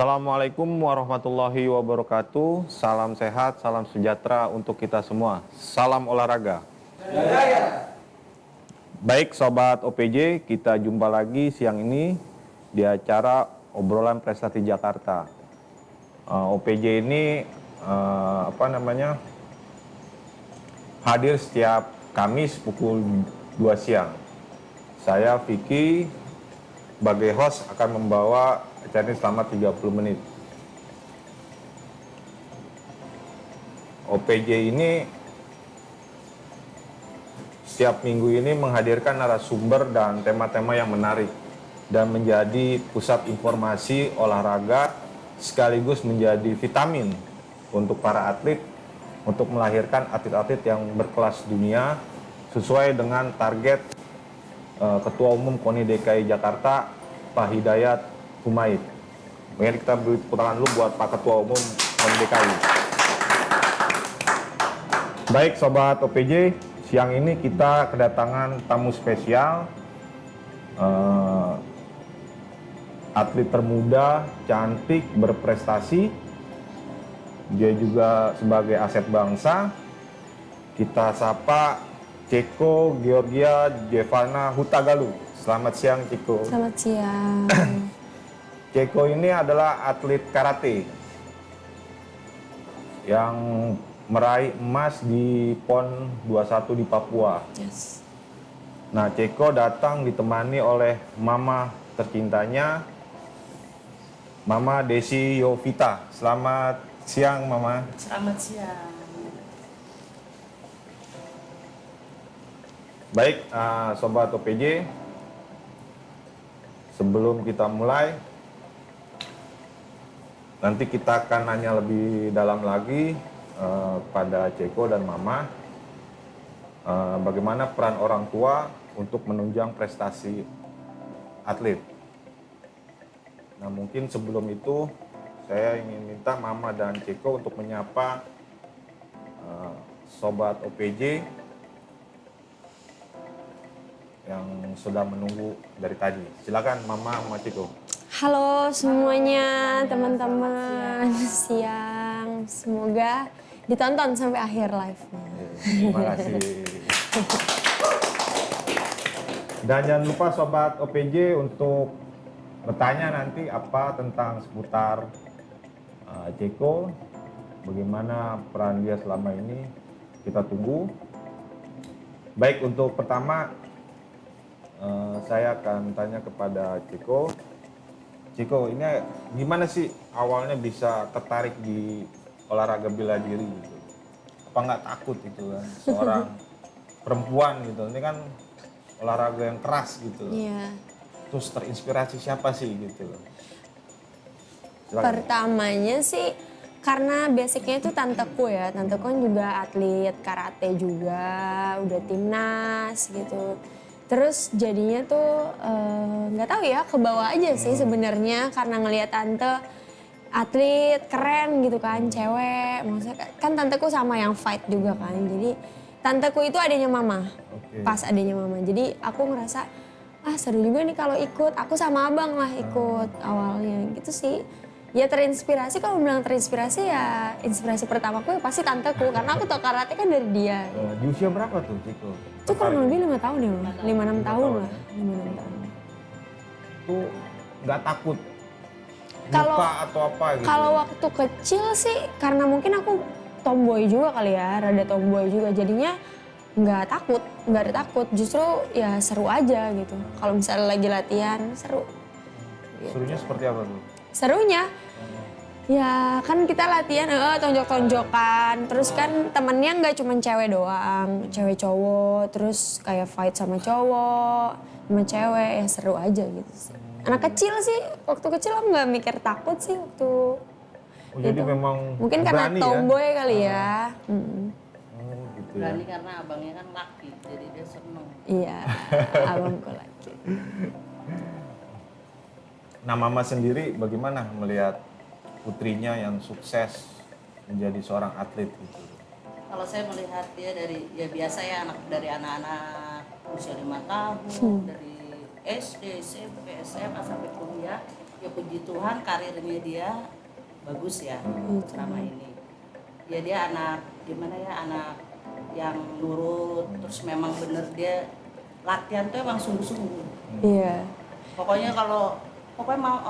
Assalamualaikum warahmatullahi wabarakatuh. Salam sehat, salam sejahtera untuk kita semua. Salam olahraga. Baik Sobat OPJ, kita jumpa lagi siang ini di acara Obrolan Prestasi Jakarta. OPJ ini hadir setiap Kamis pukul 2 siang. Saya Vicky sebagai host akan membawa acara ini selama 30 menit. OPJ ini setiap minggu ini menghadirkan narasumber dan tema-tema yang menarik dan menjadi pusat informasi olahraga sekaligus menjadi vitamin untuk para atlet untuk melahirkan atlet-atlet yang berkelas dunia sesuai dengan target Ketua Umum KONI DKI Jakarta, Pak Hidayat Humaid. Mungkin kita beri tepuk tangan dulu buat Pak Ketua Umum KONI DKI. Baik Sobat OPJ, siang ini kita kedatangan tamu spesial, atlet termuda, cantik, berprestasi. Dia juga sebagai aset bangsa. Kita sapa Ceko Georgia Jevana Hutagalu. Selamat siang Ceko. Selamat siang. Ceko ini adalah atlet karate yang meraih emas di PON 21 di Papua. Yes. Nah, Ceko datang ditemani oleh mama tercintanya, Mama Desi Yovita. Selamat siang, Mama. Selamat siang. Baik, Sobat OPJ, sebelum kita mulai, nanti kita akan nanya lebih dalam lagi pada Ceko dan Mama, bagaimana peran orang tua untuk menunjang prestasi atlet. Nah, mungkin sebelum itu, saya ingin minta Mama dan Ceko untuk menyapa Sobat OPJ yang sudah menunggu dari tadi. Silakan Mama sama Ceko. Halo semuanya teman-teman, siang. Semoga ditonton sampai akhir live-nya. Terima kasih. Dan jangan lupa Sobat OPJ untuk bertanya nanti apa tentang seputar Ceko, bagaimana peran dia selama ini, kita tunggu. Baik, untuk pertama saya akan tanya kepada Ceko. Ceko, ini gimana sih awalnya bisa tertarik di olahraga bela diri gitu? Apa nggak takut gitu kan, seorang perempuan gitu, ini kan olahraga yang keras gitu. Iya. Terus terinspirasi siapa sih gitu? Silakan. Pertamanya sih karena basicnya itu tanteku ya. Tanteku kan juga atlet karate juga, udah timnas gitu. Terus jadinya tuh nggak tahu ya, ke bawah aja sih sebenarnya karena ngelihat tante atlet keren gitu kan, cewek. Maksudnya kan tanteku sama yang fight juga kan. Jadi tanteku itu adanya mama, pas adanya mama. Jadi aku ngerasa seru juga nih kalau ikut. Aku sama abang lah ikut awalnya gitu sih. Ya terinspirasi, kalau bilang terinspirasi ya inspirasi pertamaku ya pasti tanteku. Karena aku tau karate kan dari dia. Di usia berapa tuh Ceko? Itu kurang lebih 5 tahun ya, 5-6 tahun lah. 5-6 tahun. Itu nggak takut Kalau- lupa atau apa gitu? Kalau waktu kecil sih karena mungkin aku tomboy juga kali ya, rada tomboy juga. Jadinya nggak ada takut. Justru ya seru aja gitu. Kalau misalnya lagi latihan seru. Serunya seperti apa tuh? Serunya ya kan kita latihan tonjok-tonjokan, terus kan temennya nggak cuma cewek doang, cewek cowok, terus kayak fight sama cowok sama cewek, ya seru aja gitu sih. Anak kecil sih, waktu kecil aku nggak mikir takut sih waktu Jadi itu. memang Mungkin karena berani tomboy kali ya. Gitu ya. Berani karena abangnya kan laki, jadi dia seneng. Iya, abangku lagi. Nah, Mama sendiri bagaimana melihat putrinya yang sukses menjadi seorang atlet gitu? Kalau saya melihat dia dari, ya biasa ya, dari anak-anak usia 5 tahun, dari SD, SMP, SMA sampai kuliah, Ya puji Tuhan karirnya dia bagus ya selama ini. Ya dia anak gimana ya, anak yang nurut, terus memang bener dia latihan tuh emang sungguh-sungguh. Iya. Pokoknya pokoknya mau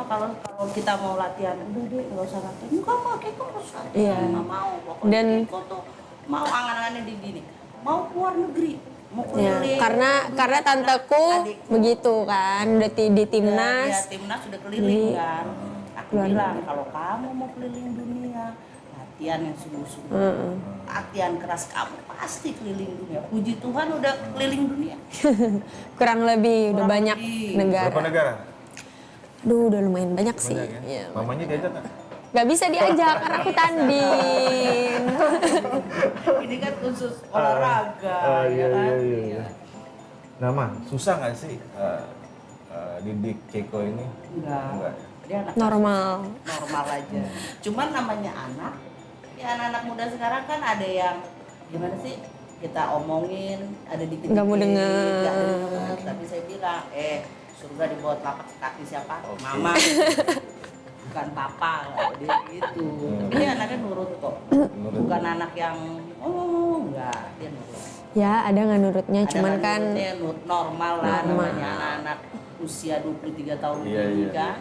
kalau kita mau latihan, udah deh nggak usah latihan, enggak mau Keko harus latihan, Iya. nggak mau. Pokoknya Dan- Keko tuh mau angan-angannya di gini, mau keluar negeri, mau Ya, keliling. karena tanteku adikku. begitu kan, udah di Ya, timnas. timnas sudah keliling Jadi, kan. Aku luar bilang negeri. kalau kamu mau keliling dunia, latihan yang sungguh-sungguh. Heeh. Latihan keras kamu pasti keliling dunia. Puji Tuhan udah keliling dunia. Kurang lebih udah Kurang banyak lebih. negara. Berapa negara? Aduh, udah lumayan banyak sih. Banyak ya? Iya. Mamanya diajak nggak? Gak bisa diajak karena aku tanding. Ini kan khusus olahraga. Iya, ya kan? iya, iya. Nah, Ma, susah nggak sih didik Keko ini? Enggak. Dia anak Normal. normal aja. Cuman namanya anak, ya anak-anak muda sekarang kan ada yang gimana sih, kita omongin, ada dikit-dikit Nggak mau denger. nggak denger. Tapi saya bilang, surga di bawah telapak kaki siapa? Mama. Bukan papa, dia gitu. Tapi dia anaknya nurut kok. Bukan anak yang enggak, dia nurut. Ya, ada nggak nurutnya, Ada cuman nggak kan nurutnya, normal lah, normal. namanya anak-anak usia 23 tahun Iya, ini iya. kan.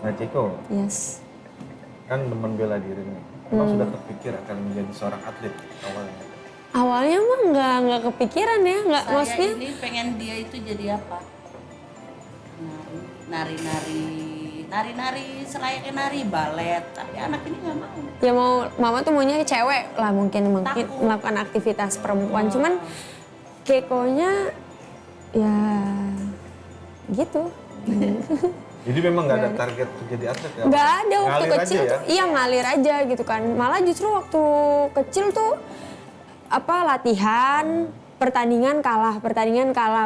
Nah, Keko yes. kan demen bela diri nih. Emang sudah terpikir akan menjadi seorang atlet awalnya? Awalnya mah nggak kepikiran ya, nggak Saya maksudnya. ini pengen dia itu jadi apa? Nari-nari selayaknya nari, balet. Tapi anak ini nggak mau. Ya mama tuh maunya cewek lah mungkin Takut. melakukan aktivitas perempuan, cuman Kekonya ya gitu. Jadi memang nggak ada target untuk jadi atlet ya? Nggak ada waktu Ngalir kecil aja ya? tuh, iya ngalir aja gitu kan. Malah justru waktu kecil tuh latihan, pertandingan kalah,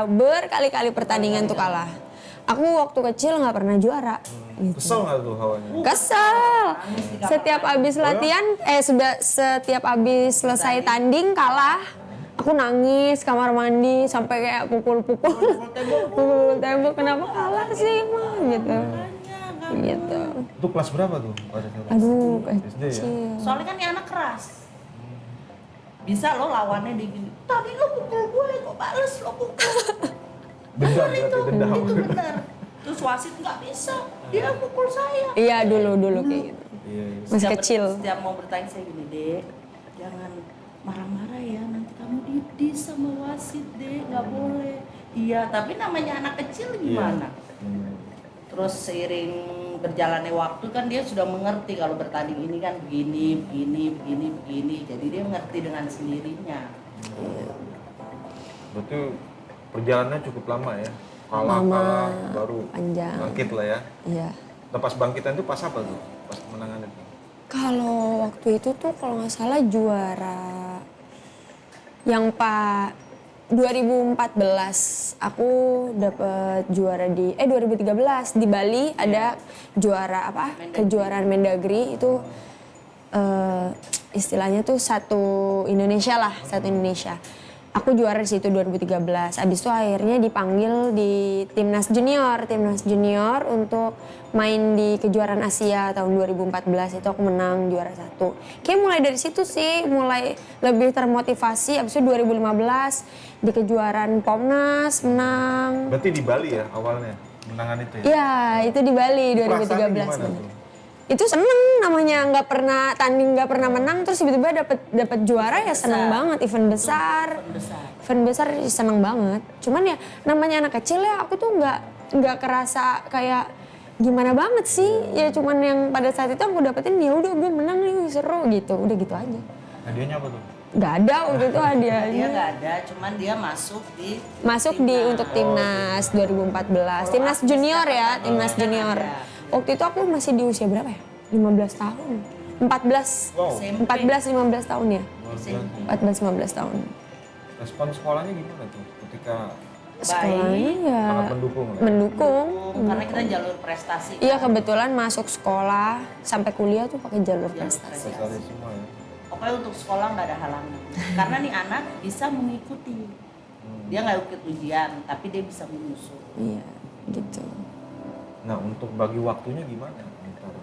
berkali-kali pertandingan tuh kalah. Aku waktu kecil nggak pernah juara. Gitu. Kesel nggak tuh hawanya? Kesel. Setiap abis latihan, setiap abis selesai tanding kalah, aku nangis kamar mandi sampai kayak pukul-pukul tembok. Kenapa kalah sih mah gitu. Gitu. Itu kelas berapa tuh pada saat itu? Aduh, SD ya? kecil. Soalnya kan dia anak keras. Bisa lo lawannya di gini. Tadi lo pukul gue, kok bales lo pukul. Dendam itu, berarti, dendam. itu benar. Terus wasit nggak bisa, dia pukul saya. Iya dulu kayak gitu. Iya, iya. Masih kecil. Setiap mau bertanya saya gini, Dek, jangan marah-marah ya, nanti kamu didis sama wasit, Dek, nggak boleh. Iya, tapi namanya anak kecil gimana? Hmm. Terus seiring berjalannya waktu kan dia sudah mengerti kalau bertanding ini kan begini. Jadi dia mengerti dengan sendirinya. Berarti perjalanannya cukup lama ya? Lama, Kalah baru panjang. bangkit lah ya? Iya. Nah, pas bangkitan itu pas apa tuh? Pas kemenangan itu? Kalau waktu itu tuh kalau nggak salah juara yang 2014 aku dapet juara di 2013 di Bali ada juara kejuaraan Mendagri itu istilahnya tuh satu Indonesia. Aku juara di situ 2013. Abis itu akhirnya dipanggil di timnas junior untuk main di kejuaraan Asia tahun 2014 itu aku menang juara 1. Kayak mulai dari situ sih mulai lebih termotivasi. Abis itu 2015 di kejuaraan Pomnas menang. Berarti di Bali ya awalnya menangan itu ya? Iya, itu di Bali 2013. Perasaannya gimana bener. tuh? Itu seneng namanya, nggak pernah tanding, nggak pernah menang, terus tiba-tiba dapet juara ya seneng banget. Event besar seneng banget. Cuman ya namanya anak kecil ya, aku tuh nggak kerasa kayak gimana banget sih. Ya cuman yang pada saat itu aku dapetin ya udah gue menang nih, seru gitu, udah gitu aja. Hadiahnya apa tuh? Nggak ada waktu itu Dia hadiahnya. nggak ada, cuman dia masuk Untuk timnas 2014, timnas junior ya, timnas junior. Waktu itu aku masih di usia berapa ya? 15 tahun. 14. Wow. 14-15 tahun ya? SMP. 14-15 tahun. Respon sekolahnya gimana tuh ketika Sekolahnya ya sangat mendukung ya? mendukung. Karena kita jalur prestasi. Iya kebetulan masuk sekolah sampai kuliah tuh pakai jalur prestasi. Prestasi semua ya? Pokoknya untuk sekolah nggak ada halangan. Karena nih anak bisa mengikuti. Dia nggak ikut ujian, tapi dia bisa menyusul. Iya gitu. Nah, untuk bagi waktunya gimana? Antara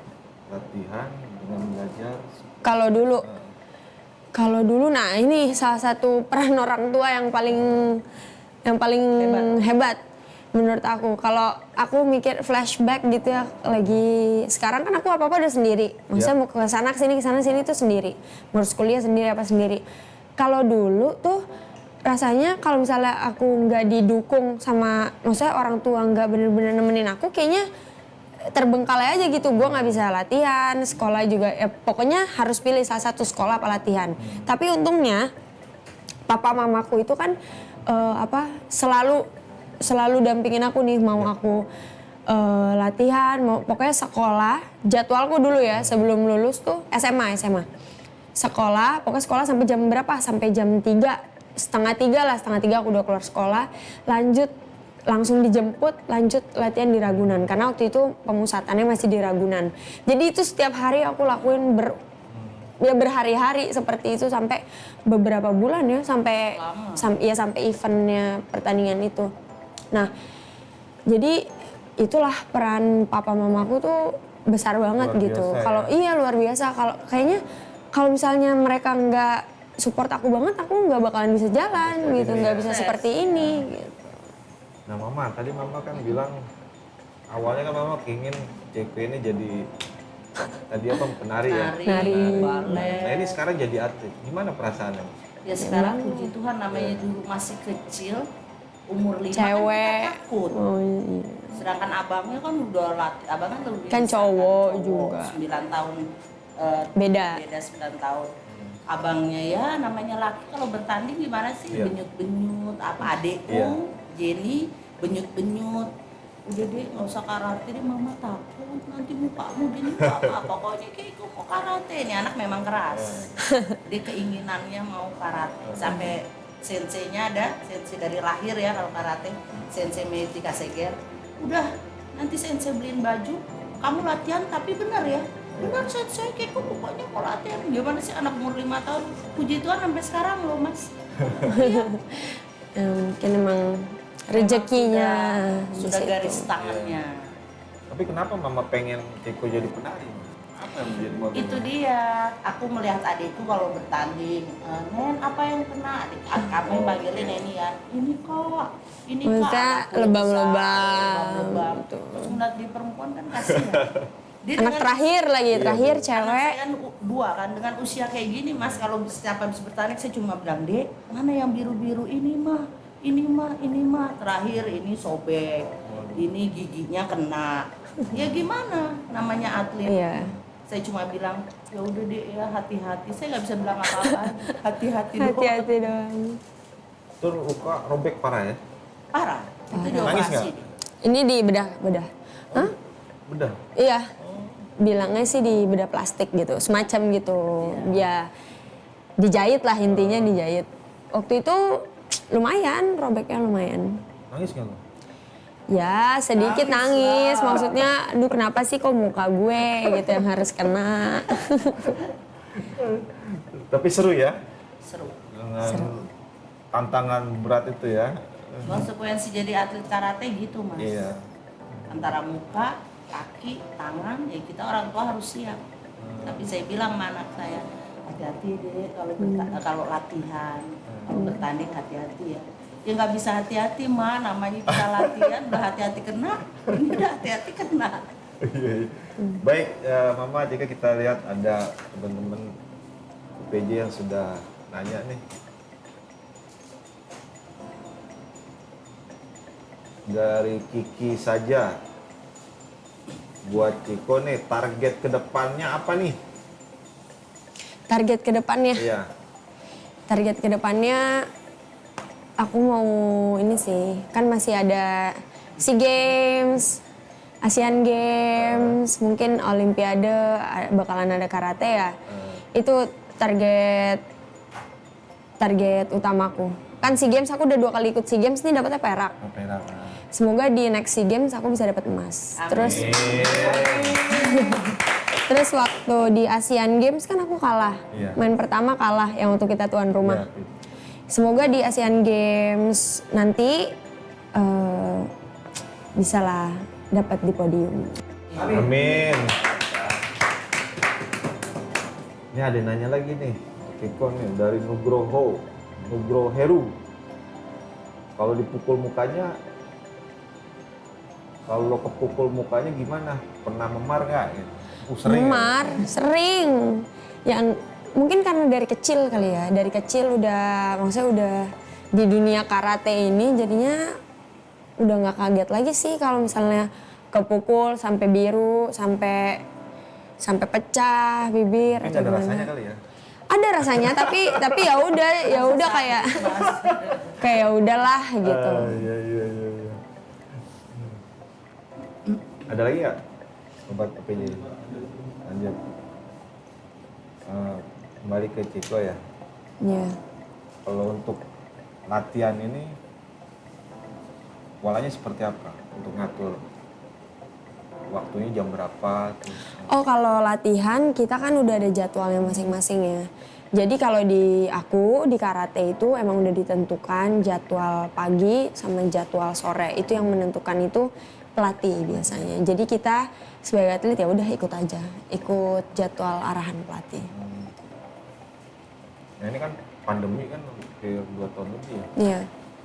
latihan dengan belajar? Kalau dulu, nah ini salah satu peran orang tua yang paling hebat menurut aku. Kalau aku mikir flashback gitu ya, lagi sekarang kan aku apa-apa udah sendiri. Maksudnya mau ke sana sini tuh sendiri. Ngurus kuliah sendiri apa sendiri. Kalau dulu tuh rasanya kalau misalnya aku nggak didukung sama, maksudnya orang tua nggak bener-bener nemenin aku, kayaknya terbengkalai aja gitu. Gue nggak bisa latihan, sekolah juga, ya pokoknya harus pilih salah satu sekolah apa latihan. Tapi untungnya papa mamaku itu kan selalu dampingin aku nih, mau aku latihan, mau pokoknya sekolah. Jadwalku dulu ya sebelum lulus tuh SMA. Sekolah, pokoknya sekolah sampai jam berapa? Sampai jam 3, setengah 3 aku udah keluar sekolah. Langsung dijemput, lanjut latihan di Ragunan. Karena waktu itu pemusatannya masih di Ragunan. Jadi itu setiap hari aku lakuin berhari-hari seperti itu sampai beberapa bulan ya, sampai eventnya pertandingan itu. Nah, jadi itulah peran papa mamaku tuh besar banget Luar gitu. biasa, Kalau ya? luar biasa. Kalau kayaknya kalau misalnya mereka nggak support aku banget, aku nggak bakalan bisa jalan gitu, nggak bisa seperti ini. Gitu. Nah, Mama, tadi Mama kan bilang awalnya kan Mama ingin Ceko ini jadi tadi apa penari ya? Nari. Balet. Nah, ini sekarang jadi atlet. Gimana perasaannya? Ya sekarang puji Tuhan namanya dulu masih kecil, umur 5 Cewek. kan kita takut. Oh iya. Sedangkan abangnya kan udah abang kan lebih Kan besar cowok juga. 9 tahun Beda. 9 tahun. Abangnya ya namanya laki kalau bertanding gimana sih? Iya. Benyut-benyut, apa adekku, Iya. Jenny benyut-benyut. Udah deh nggak usah karate deh, mama takut nanti mukamu gini apa pokoknya kayak gue mau karate. Ini anak memang keras. Dia keinginannya mau karate sampai senseinya ada, sensei dari lahir ya kalau karate, sensei Metika Seger. Udah nanti sensei beliin baju, kamu latihan tapi benar ya. Benar sensei kayak gue pokoknya mau latihan. Gimana sih anak umur 5 tahun? Puji Tuhan sampai sekarang loh mas. Mungkin emang rezekinya di sudah situ. garis tangannya. Tapi kenapa Mama pengen Ceko jadi penari? Apa yang menjadi motivasi? Itu dia, aku melihat adikku kalau bertanding, Nen apa yang kena? Adik kami panggilin ini ya, ini kak. Maksudnya Anakku lebam-lebam, besar, lebam-lebam. gitu. Terus ngeliat di perempuan kan kasihan. Dia Anak terakhir lagi, terakhir anak cewek. saya kan dua kan, dengan usia kayak gini mas, kalau setiap habis bertanding saya cuma bilang, Dek, mana yang biru-biru ini mah, ini mah, terakhir ini sobek, ini giginya kena. Ya gimana, namanya atlet. Iya. Saya cuma bilang, ya udah deh ya hati-hati, saya nggak bisa bilang apa-apa, hati-hati doang. Hati-hati doang. Itu luka robek parah ya? Parah, itu Nangis dioperasi. nggak? Ini di bedah. Hah? Bedah. Iya. Bilangnya sih di bedah plastik gitu, semacam gitu. Ya dijahit lah, intinya dijahit. Waktu itu lumayan, robeknya lumayan. Nangis nggak lo? Ya sedikit nangis, maksudnya aduh kenapa sih kok muka gue gitu yang harus kena. Tapi seru ya? Seru. Dengan tantangan berat itu ya? Konsekuensi jadi atlet karate gitu mas. Iya. Antara muka, kaki, tangan, ya kita orang tua harus siap. Tapi saya bilang sama anak saya, hati-hati deh kalau latihan, kalau bertanding hati-hati ya. Ya nggak bisa hati-hati mah, namanya kita latihan udah hati-hati kena, ini udah hati-hati kena. Iya, iya. Baik, Mama, jika kita lihat ada teman-teman UPJ yang sudah nanya nih. Dari Kiki saja, buat Ceko nih, target kedepannya apa nih? Target kedepannya? Iya. Target kedepannya aku mau ini sih, kan masih ada SEA Games, Asian Games, mungkin Olimpiade, bakalan ada karate ya. Itu target utamaku. Kan SEA Games aku udah 2 kali ikut SEA Games nih, dapetnya perak. Perak. Semoga di next SEA Games aku bisa dapat emas. Terus waktu di Asian Games kan aku kalah. Iya. Main pertama kalah yang waktu kita tuan rumah. Iya. Semoga di Asian Games nanti bisa lah dapat di podium. Amin. Ini ada yang nanya lagi nih, Kiko nih dari Nugroho Heru. Kalau dipukul mukanya, kalau kepukul mukanya gimana? Pernah memar nggak? Sering. Memar, sering. Yang mungkin karena dari kecil kali ya, dari kecil maksudnya udah di dunia karate ini, jadinya udah nggak kaget lagi sih kalau misalnya kepukul sampai biru, sampai pecah bibir Mungkin atau ada gimana. rasanya kali ya? Ada rasanya tapi ya udah kayak kayak udahlah gitu. Iya. Ada lagi nggak obat PPJ? Lanjut. Kembali ke Ciko ya. Iya. Kalau untuk latihan ini polanya seperti apa untuk ngatur waktunya jam berapa? Terus Oh, kalau latihan kita kan udah ada jadwalnya masing-masing ya. Jadi kalau di aku di karate itu emang udah ditentukan jadwal pagi sama jadwal sore. Itu yang menentukan itu pelatih biasanya. Jadi kita sebagai atlet ya udah ikut aja, ikut jadwal arahan pelatih. Nah ini kan pandemi kan hampir 2 tahun lebih ya. Iya.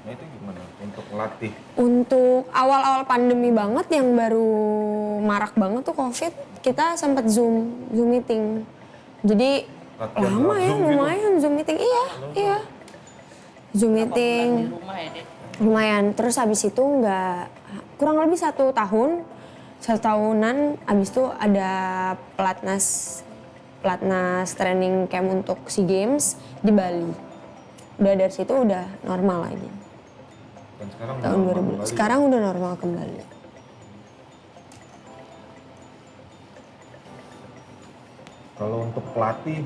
Nah itu gimana untuk melatih? Untuk awal-awal pandemi banget yang baru marak banget tuh COVID, kita sempat Zoom meeting. Jadi Latihan lama lewat ya, Zoom gitu? lumayan Zoom meeting. Iya. Zoom meeting. Di rumah ya, Dek. Lumayan. Terus habis itu kurang lebih 1 tahun, 1 tahunan habis itu ada pelatnas training camp untuk SEA Games di Bali. Udah dari situ udah normal lagi. Dan sekarang Tahun udah 2000. kembali. Sekarang udah normal kembali. Kalau untuk pelatih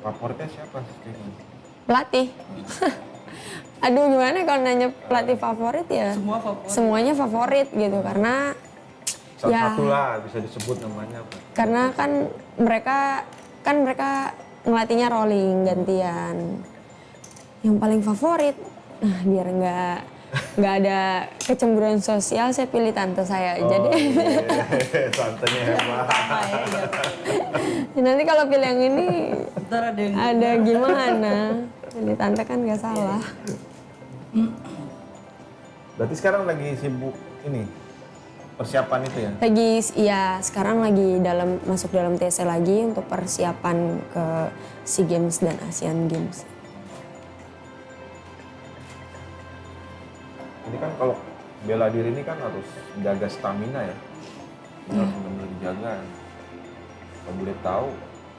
favoritnya siapa sih? Pelatih. Aduh gimana kalau nanya pelatih favorit ya? Semua favorit. Semuanya favorit gitu karena Salah ya satu lah bisa disebut namanya apa? karena kan mereka ngelatihnya rolling gantian. Yang paling favorit, nah biar nggak ada kecemburuan sosial, saya pilih tante saya. Jadi Tantenya hebat. nanti kalau pilih yang ini Ntar ada yang ada gimana? Pilih tante kan nggak salah. Berarti sekarang lagi sibuk ini persiapan itu ya? Sekarang lagi masuk dalam TC lagi untuk persiapan ke SEA Games dan Asian Games. Ini kan kalau bela diri ini kan harus jaga stamina ya. Harus benar-benar dijaga. Kalau boleh tahu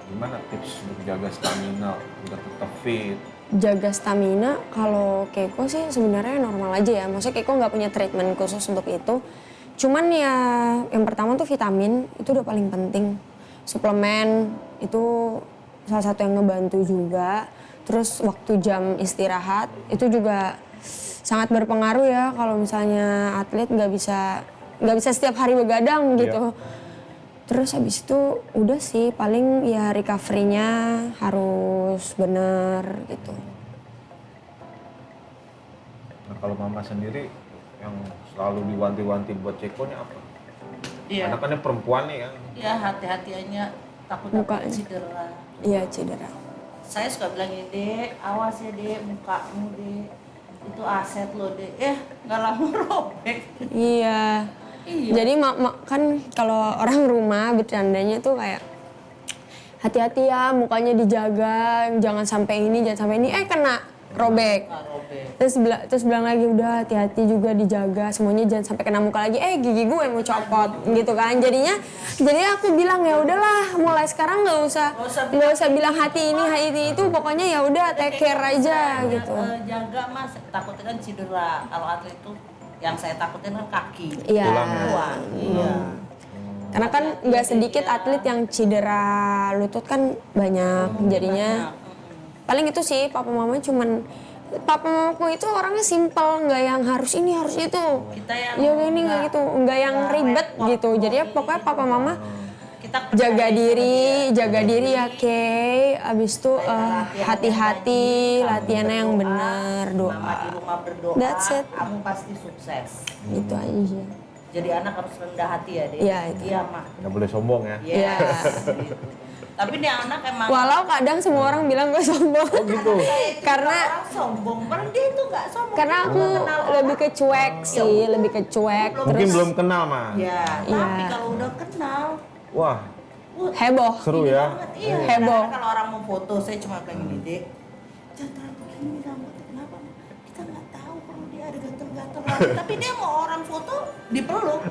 gimana tips untuk jaga stamina biar tetap fit? Jaga stamina kalau Keiko sih sebenarnya normal aja ya. Maksudnya Keiko nggak punya treatment khusus untuk itu. Cuman ya yang pertama tuh vitamin itu udah paling penting. Suplemen itu salah satu yang ngebantu juga. Terus waktu jam istirahat itu juga sangat berpengaruh ya kalau misalnya atlet nggak bisa setiap hari begadang gitu. Terus habis itu udah sih paling ya recovery-nya harus bener gitu. Nah kalau mama sendiri yang selalu diwanti-wanti buat Ceko ini apa? Iya. Karena kan dia perempuan nih kan. Ya hati-hatiannya takut Mukanya. cedera. Iya cedera. Saya suka bilang ini, Dek, awas ya Dek, mukamu Dek. Itu aset lo Dek. Nggak lama robek. Iya. Iya. Jadi kan kalau orang rumah bercandanya tuh kayak hati-hati ya mukanya dijaga, jangan sampai ini, kena robek. Nggak robek. Terus bilang lagi udah hati-hati juga dijaga, semuanya jangan sampai kena muka lagi. Gigi gue mau copot gitu kan. Jadi aku bilang ya udahlah, mulai sekarang nggak usah bilang hati ini itu, pokoknya ya udah take care aja gitu. Jaga Mas, takutnya kan cedera. Kalau atlet itu yang saya takutin kan kaki. Iya. Tulang. Iya. Karena kan nggak sedikit atlet yang cedera lutut kan banyak, jadinya paling itu sih papa mamaku itu orangnya simpel, nggak yang harus ini harus itu. Kita yang Yoga ini nggak gitu, nggak yang ribet gitu. Jadi ya pokoknya papa mama kita jaga diri ya Kay. Abis itu hati-hati, latihannya yang benar, Mama di doa. rumah berdoa, That's it. kamu pasti sukses. Itu aja. jadi anak harus rendah hati ya, Dek? Iya, itu. Iya, Mak. Nggak boleh sombong ya. Iya. Gitu. Tapi nih anak emang Walau kadang semua orang bilang gue sombong. Oh gitu. Karena- orang sombong, padahal dia itu nggak sombong. Karena Dia aku belum kenal lebih orang. ke cuek sih, lebih ke cuek. Mungkin Terus belum kenal mah. Ya, Iya. tapi kalau udah kenal, Wah, wah, heboh. seru ini ya. banget. Iya, Heboh. kadang-kadang kalau orang mau foto, saya cuma kayak gini, Dek. Jangan begini rambutnya, kenapa? Kita nggak tahu kalau dia ada gatel-gatel rambut. Tapi dia mau orang foto, dipeluk.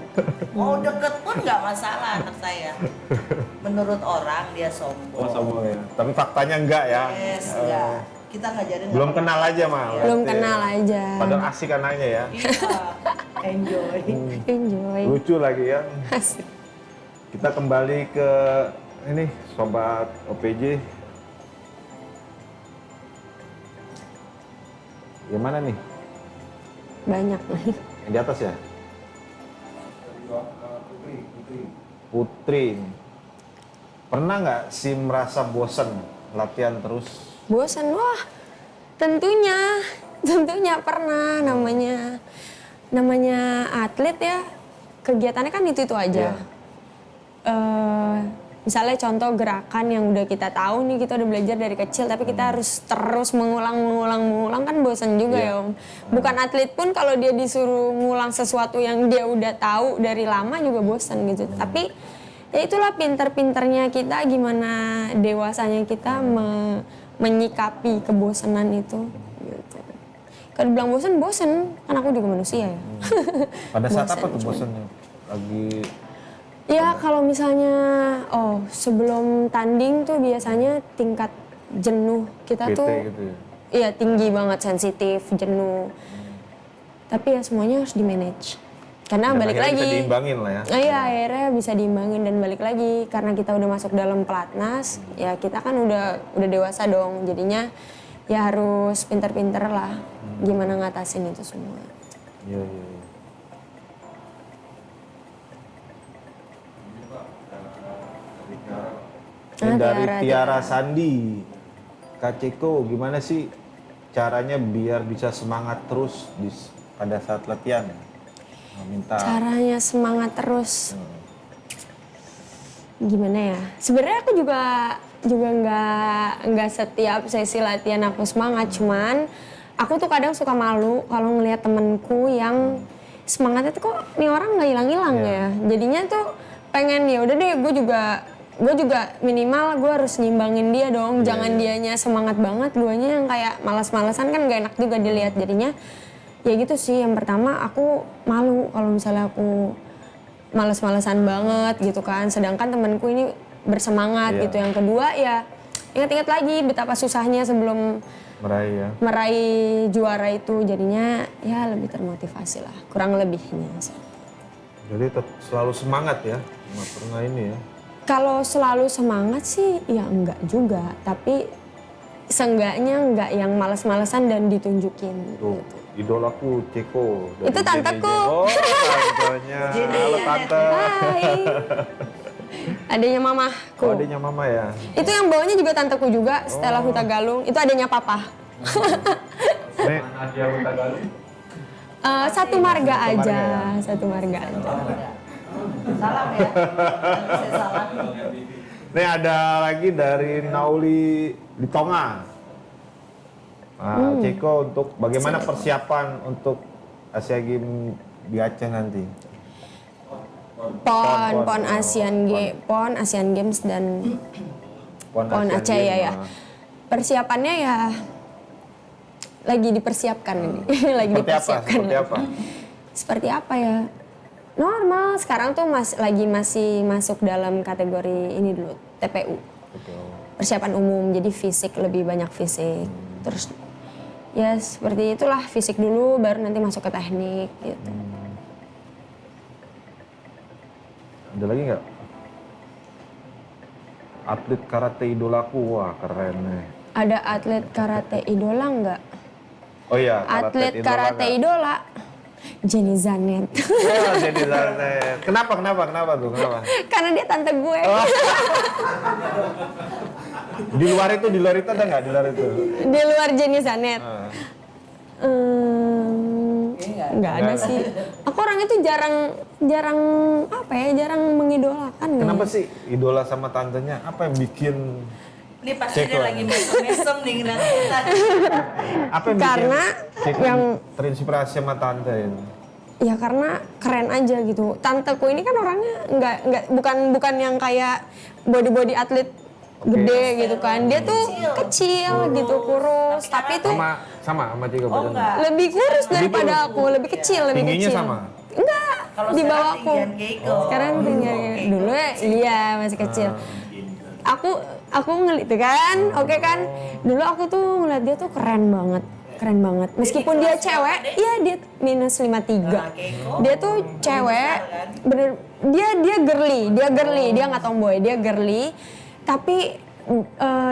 Mau deket pun nggak masalah anak saya. Menurut orang dia sombong. Oh sombong ya. Tapi faktanya enggak ya. Yes, enggak. Kita ngajarin nggak Belum apa-apa. kenal aja mah. Iya. Belum berarti. kenal aja. Padahal asik anaknya ya. Iya, enjoy. Enjoy. Lucu lagi ya. Asik. Kita kembali ke ini sobat OPJ. Yang mana nih? Banyak nih. Yang di atas ya? Putri. Pernah nggak sih merasa bosan latihan terus? Bosan, wah tentunya pernah, namanya atlet ya, kegiatannya kan itu aja. Iya. Misalnya contoh gerakan yang udah kita tahu nih, kita udah belajar dari kecil, tapi kita harus terus mengulang kan bosan juga Iya. ya Om. Bukan atlet pun kalau dia disuruh ngulang sesuatu yang dia udah tahu dari lama juga bosan gitu. Tapi ya itulah pinter-pinternya kita, gimana dewasanya kita menyikapi kebosanan itu. Gitu. Kalau dibilang bosan, kan aku juga manusia ya. Pada saat apa Bosan, tuh bosannya? Lagi Ya kalau misalnya, sebelum tanding tuh biasanya tingkat jenuh kita bete tuh gitu ya? iya tinggi banget, sensitif, jenuh. Tapi ya semuanya harus di-manage. Karena Dan balik akhirnya lagi. bisa diimbangin lah ya. Iya, akhirnya bisa diimbangin dan balik lagi. Karena kita udah masuk dalam pelatnas, ya kita kan udah dewasa dong. Jadinya ya harus pinter-pinter lah gimana ngatasin itu semua. Iya, iya, iya. Ini dari Tiara Sandi. Kak Ceko, gimana sih caranya biar bisa semangat terus pada saat latihan? Nah, minta. Caranya semangat terus. Gimana ya? Sebenarnya aku juga nggak setiap sesi latihan aku semangat, cuman aku tuh kadang suka malu kalau ngelihat temenku yang semangatnya tuh kok nih orang nggak hilang-hilang ya. Jadinya tuh pengen ya udah deh, gue juga minimal gue harus nyimbangin dia dong. Jangan dianya semangat banget, guanya yang kayak malas-malasan kan gak enak juga dilihat. Jadinya ya gitu sih. Yang pertama aku malu kalau misalnya aku males-malesan banget gitu kan, sedangkan temanku ini bersemangat gitu. Yang kedua ya ingat-ingat lagi betapa susahnya sebelum meraih juara itu, jadinya ya lebih termotivasi lah, kurang lebihnya. Jadi selalu semangat ya, nggak pernah ini ya. Kalau selalu semangat sih ya enggak juga, tapi seenggaknya enggak yang malas-malesan dan ditunjukin Tuh, gitu. idolaku Ceko. dari Itu tanteku. Oh, tantenya. Halo tante. Hai. Adanya mamahku. Oh, adanya mama ya. Itu yang bawahnya juga tanteku juga, Stella Hutagalung. Itu adanya papa. Nek, Satu marga aja, ya? satu marga aja. Salam ya. Saya salam. nih ada lagi dari Nauli di Tonga. Ceko, untuk bagaimana persiapan untuk Asia Games di Aceh nanti? PON Asian Games dan PON Aceh ya. Persiapannya ya lagi dipersiapkan ini. Lagi Seperti apa? dipersiapkan. Seperti apa? Seperti apa ya? Normal. Sekarang tuh masih masuk dalam kategori ini dulu, TPU. Persiapan umum, jadi fisik, lebih banyak fisik. Terus ya seperti itulah, fisik dulu baru nanti masuk ke teknik gitu. Ada lagi nggak? Atlet karate idolaku, wah keren nih. Ada atlet karate idola nggak? Oh iya, Atlet karate idola, Jenny Zanet. Oh, jadi Zanet. Kenapa tuh? Kenapa? Karena dia tante gue. Oh. Di luar itu ada nggak? Di luar itu? Di luar Jenny Zanet. Nggak ada sih. Aku orangnya tuh jarang apa ya, jarang mengidolakan. Kenapa ya. sih idola sama tantenya? Apa yang bikin Ini pasti Ceko. dia lagi mesem-mesem nih ngeliat kita. apa yang Karena bikin Ceko yang- terinspirasi sama tante ini? Ya karena keren aja gitu. Tanteku ini kan orangnya nggak bukan yang kayak body atlet gede gitu kan. Dia tuh kecil gitu, kurus. Tapi tuh Sama Ceko Oh badannya? enggak. lebih kurus daripada aku, lebih kecil, lebih Tingginya kecil. sama? Enggak, Kalau di bawah sekarang aku. tinggian Keiko. Sekarang tinggian dulu ya, iya masih kecil. Aku ngeliat tuh kan, oke kan. Dulu aku tuh ngeliat dia tuh keren banget. Meskipun dia cewek, iya dia minus 53. Dia tuh cewek, bener dia girly, dia nggak tomboy, dia girly. Tapi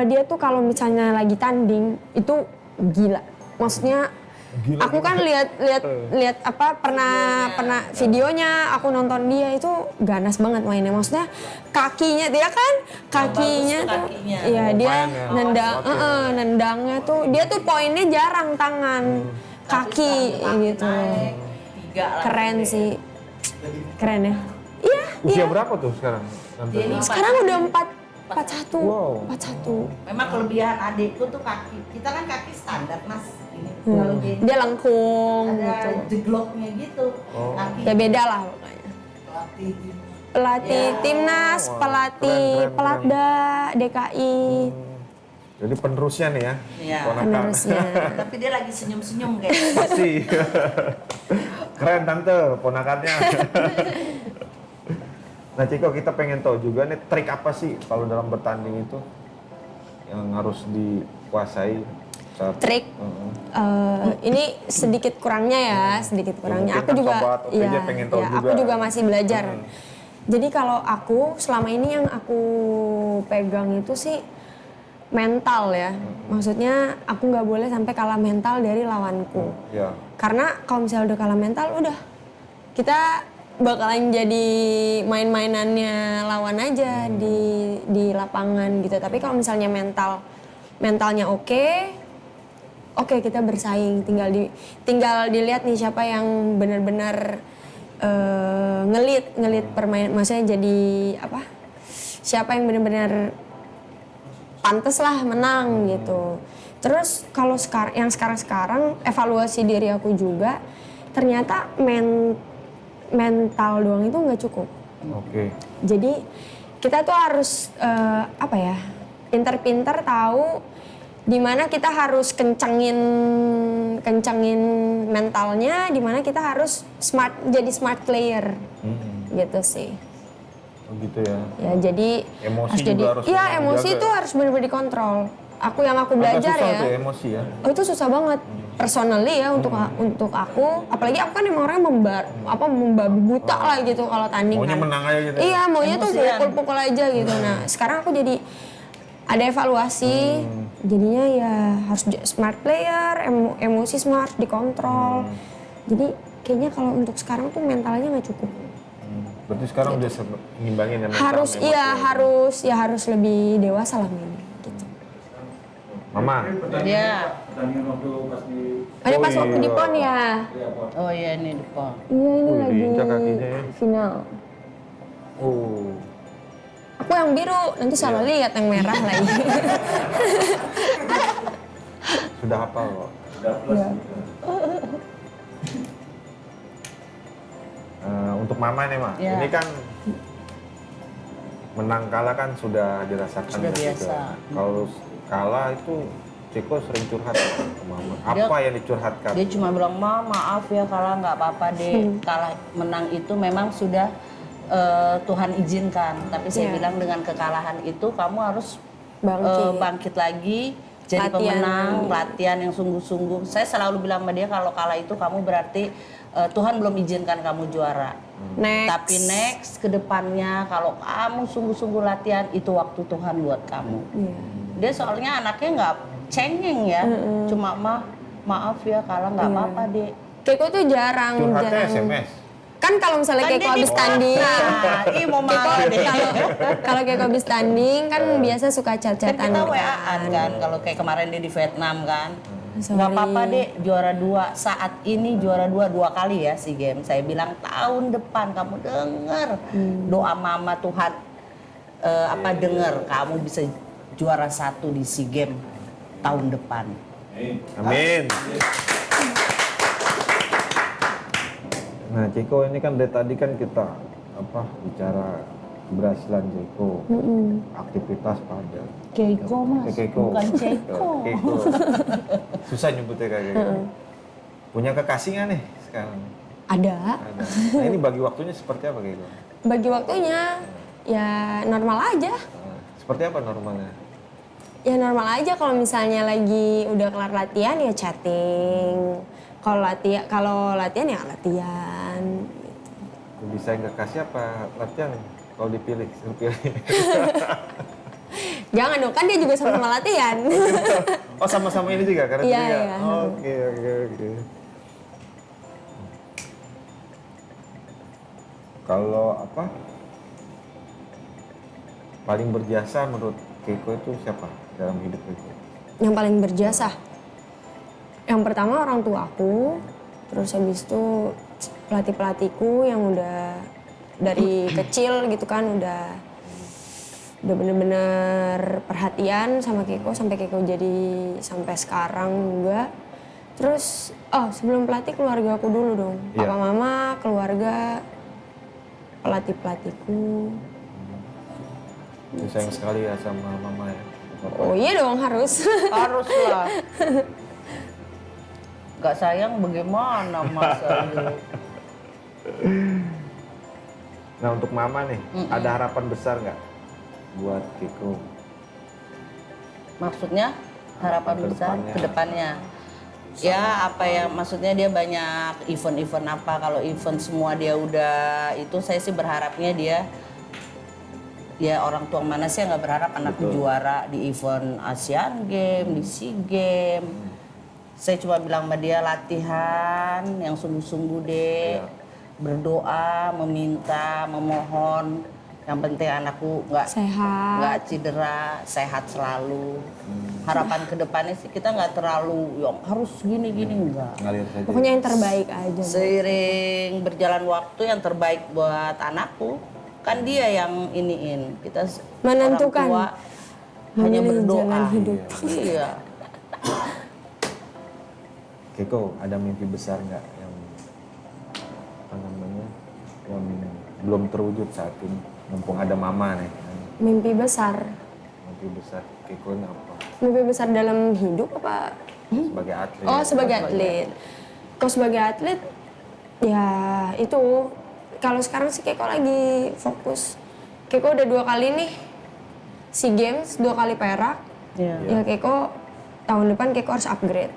dia tuh kalau misalnya lagi tanding itu gila. Maksudnya Gila, aku kan lihat apa pernah videonya, aku nonton dia itu ganas banget mainnya. Maksudnya kakinya dia kan kakinya bagus tuh tuh kakinya. iya dia Main ya. nendangnya tuh dia tuh poinnya jarang tangan kaki gitu. Naik 3 lah. Keren sih. Keren ya. Iya, Usia iya. berapa tuh sekarang? Tante? Dia ini Sekarang udah 41. Wow. 41. Memang kelebihan adikku tuh kaki. Kita kan kaki standar mas. Ini kalau dia Dia lengkung ada gitu. jegloknya gitu. Kaki Ya beda lah pokoknya. pelatih. Pelatih timnas, Wah, pelatih keren. Pelatda, DKI, Jadi penerusnya nih ya? Iya. Ponakan. penerusnya. Tapi dia lagi senyum-senyum kayaknya. Masih. Keren tante, ponakannya. Nah Ciko, kita pengen tahu juga nih trik apa sih kalau dalam bertanding itu yang harus dikuasai saat Trik. Ini sedikit kurangnya ya, sedikit kurangnya. mungkin Aku kan juga, sobat OTJ pengen tahu aku juga. juga masih belajar. Jadi kalau aku selama ini yang aku pegang itu sih mental ya. Maksudnya aku nggak boleh sampai kalah mental dari lawanku. Ya. Karena kalau misalnya udah kalah mental, udah kita bakalan jadi main-mainannya lawan aja di lapangan gitu. Tapi kalau misalnya mentalnya oke kita bersaing. Tinggal dilihat nih siapa yang benar-benar ngelit permainan. Maksudnya jadi apa? Siapa yang benar-benar pantes lah menang gitu. Terus kalau sekarang evaluasi diri aku juga ternyata mental doang itu nggak cukup. Oke. Jadi kita tuh harus apa ya, pinter-pinter tahu di mana kita harus kencengin mentalnya, di mana kita harus jadi smart player gitu sih. Oh gitu ya. Ya jadi Emosi juga jadi harus iya memang emosi dijaga itu ya? harus benar-benar dikontrol. Aku Agak belajar susah ya. tuh emosi ya. Oh itu susah banget. Personally ya untuk aku, apalagi aku kan emang orangnya membabi buta lah gitu kalau tanding Maunya kan. menang aja gitu. Iya, maunya tuh Emosian. pukul-pukul aja gitu. Nah, sekarang aku jadi ada evaluasi. Jadinya ya harus smart player, emosi smart dikontrol. Jadi kayaknya kalau untuk sekarang tuh mentalnya nggak cukup. Berarti sekarang udah ngimbangin ya mental Harus sama emosi ya? harus lebih dewasa lah Min. Gitu. Mama. Dia. Ada pas Oh, waktu di iya. PON ya. Oh iya ini depan. Iya ini Wih, lagi diinjak kakinya ya. final. Oh. Aku yang biru, nanti salah lihat yang merah lagi. Sudah hafal kok. Iya. Untuk mama nih mah, Ya. ini kan menang kalah kan sudah dirasakan Sudah juga. biasa. Kalau kalah itu Ciko sering curhat ke mama. Dia- Apa yang dicurhatkan? Dia cuma bilang, maaf ya kalah nggak apa-apa deh. Kalah menang itu memang sudah Tuhan izinkan. Tapi saya Iya. bilang dengan kekalahan itu kamu harus Bangkit. bangkit lagi. Jadi Latihan pemenang, lagi. latihan yang sungguh-sungguh. Saya selalu bilang sama dia kalau kalah itu kamu berarti Tuhan belum izinkan kamu juara. Next. Tapi next ke depannya kalau kamu sungguh-sungguh latihan itu waktu Tuhan buat kamu. Iya. Dia soalnya anaknya nggak cengeng ya, cuma maaf ya kalah nggak apa-apa deh. Keiko tuh jarang. Curhatnya SMS. Kan kalau misalnya Kan Keiko dia habis di tanding. WhatsApp. Ih mau marah deh. Kalau Keiko habis tanding kan biasa suka Kan chat-chatan. kita WA-an kan, kalau kayak kemarin dia di Vietnam kan. Nggak apa-apa deh juara 2, saat ini juara 2 kali ya SEA Games. Saya bilang tahun depan kamu dengar doa mama Tuhan dengar kamu bisa juara 1 di SEA Games tahun depan. Amin. Nah, Ceko ini kan dari tadi kan kita bicara keberhasilan Ceko, aktivitas pada Keiko mas, Keiko. bukan Ceko. Keiko. Susah nyebutnya kayak gitu. Punya kekasih nggak nih sekarang? Ada. Ada. Nah, ini bagi waktunya seperti apa Keiko? Bagi waktunya ya normal aja. Seperti apa normalnya? Ya normal aja, kalau misalnya lagi udah kelar latihan ya chatting. Kalau latihan ya latihan. Lebih sayang kekasih apa latihan? Kalau dipilih. Jangan dong, kan dia juga sama-sama latihan. Oh sama-sama ini juga karena Iya, juga. iya. Oke. Kalau paling berjasa menurut Keiko itu siapa dalam hidup Keiko? Yang paling berjasa, yang pertama orang tua aku, terus habis itu pelatih-pelatihku yang udah dari kecil gitu kan udah bener-bener perhatian sama Keiko sampai Keiko jadi sampai sekarang juga. Terus sebelum pelatih keluarga aku dulu dong, Iya. papa mama, keluarga, pelatih-pelatihku. Sayang sekali ya sama mama ya. Bapak. Oh iya dong, harus. Harus lah. Gak sayang bagaimana mas? Nah untuk mama nih, ada harapan besar nggak buat Keiko? Maksudnya harapan besar ke depannya. Ya maksudnya dia banyak event-event apa, kalau event semua dia udah itu, saya sih berharapnya dia ya orang tua mana sih yang nggak berharap anaknya juara di event Asian Games, di SEA Games. Saya cuma bilang sama dia latihan yang sungguh-sungguh deh, berdoa, meminta, memohon. Yang penting anakku Sehat. nggak cedera, sehat selalu. Harapan kedepannya sih kita nggak terlalu harus gini-gini enggak. Ngalir saja. Pokoknya yang terbaik aja. Seiring berjalan waktu yang terbaik buat anakku, kan dia yang iniin. Kita Menentukan. orang tua hanya Memilih berdoa. jalan hidup. Iya. Keiko ada mimpi besar nggak yang yang belum terwujud saat ini? Mumpung ada mama nih. Mimpi besar. Mimpi besar Keiko ini apa? Mimpi besar dalam hidup apa? Sebagai atlet. Oh, sebagai atlet. Kalau sebagai atlet, ya itu. Kalau sekarang sih Keiko lagi fokus. Keiko udah 2 kali nih SEA Games, 2 kali perak. Iya. Ya Keiko tahun depan Keiko harus upgrade.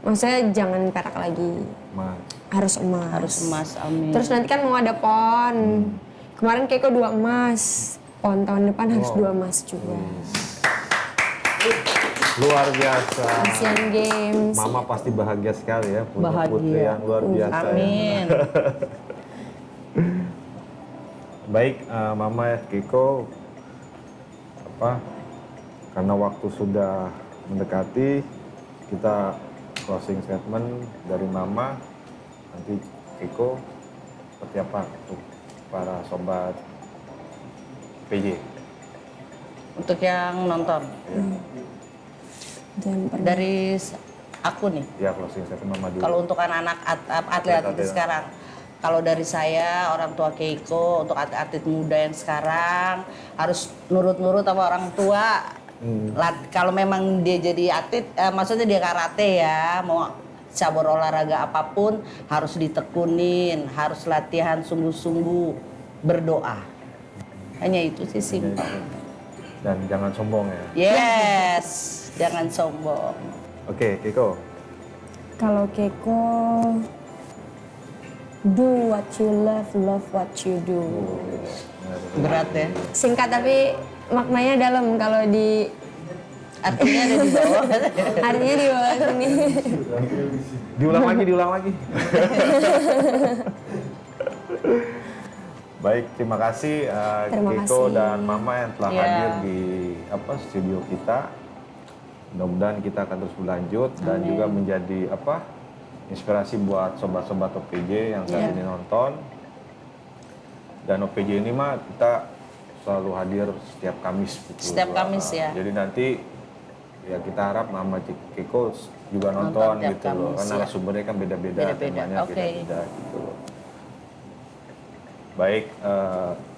Maksudnya jangan perak lagi, Mas. harus emas. Harus emas, amin. Terus nanti kan mau ada PON. Kemarin Keiko 2 emas. PON tahun depan harus 2 emas juga. Luar biasa. Asian Games. Mama pasti bahagia sekali ya punya Bahagia. putri yang luar biasa. Ya. Amin. Baik, Mama Keiko, karena waktu sudah mendekati, kita closing statement dari Mama, nanti Keiko seperti apa untuk para sobat PJ? Untuk yang nonton. Jangan pernah. Dari aku nih. Ya closing statement Mama dulu. Kalau untuk anak-anak atlet-atlet sekarang, kalau dari saya orang tua Keiko, untuk atlet-atlet muda yang sekarang harus nurut-nurut sama orang tua. Kalau memang dia jadi atlet, maksudnya dia karate ya, mau cabur olahraga apapun harus ditekunin, harus latihan sungguh-sungguh, berdoa. Hanya itu sih simpel. Dan jangan sombong ya. Yes, jangan sombong. Oke, Keiko. Kalau Keiko, do what you love, love what you do. Berat ya. Singkat tapi maknanya dalam kalau di Artinya ada di bawah. artinya di bawah sini. Diulang lagi. Baik, terima kasih Terima Keiko kasih. dan Mama yang telah Iya. hadir di studio kita. Mudah-mudahan kita akan terus berlanjut dan juga menjadi inspirasi buat sobat-sobat OPJ yang saat ini nonton. Dan OPJ ini mah kita selalu hadir setiap Kamis pukul Setiap 2. Kamis ya. Jadi nanti ya kita harap Mama Kiko juga nonton tiap gitu loh. Kamis, Karena ya. narasumbernya kan beda-beda, Beda-beda, temanya oke. beda-beda gitu loh. Baik,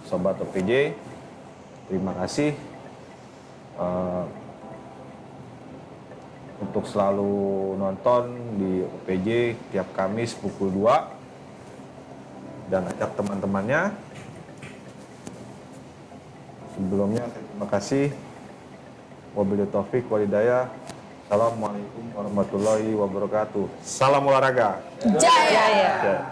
sobat OPJ, terima kasih untuk selalu nonton di OPJ tiap Kamis pukul 2 dan ajak teman-temannya. Sebelumnya terima kasih. Wabillahi taufik walhidayah. Assalamualaikum warahmatullahi wabarakatuh. Salam olahraga. Jaya. Ya, ya. Ya.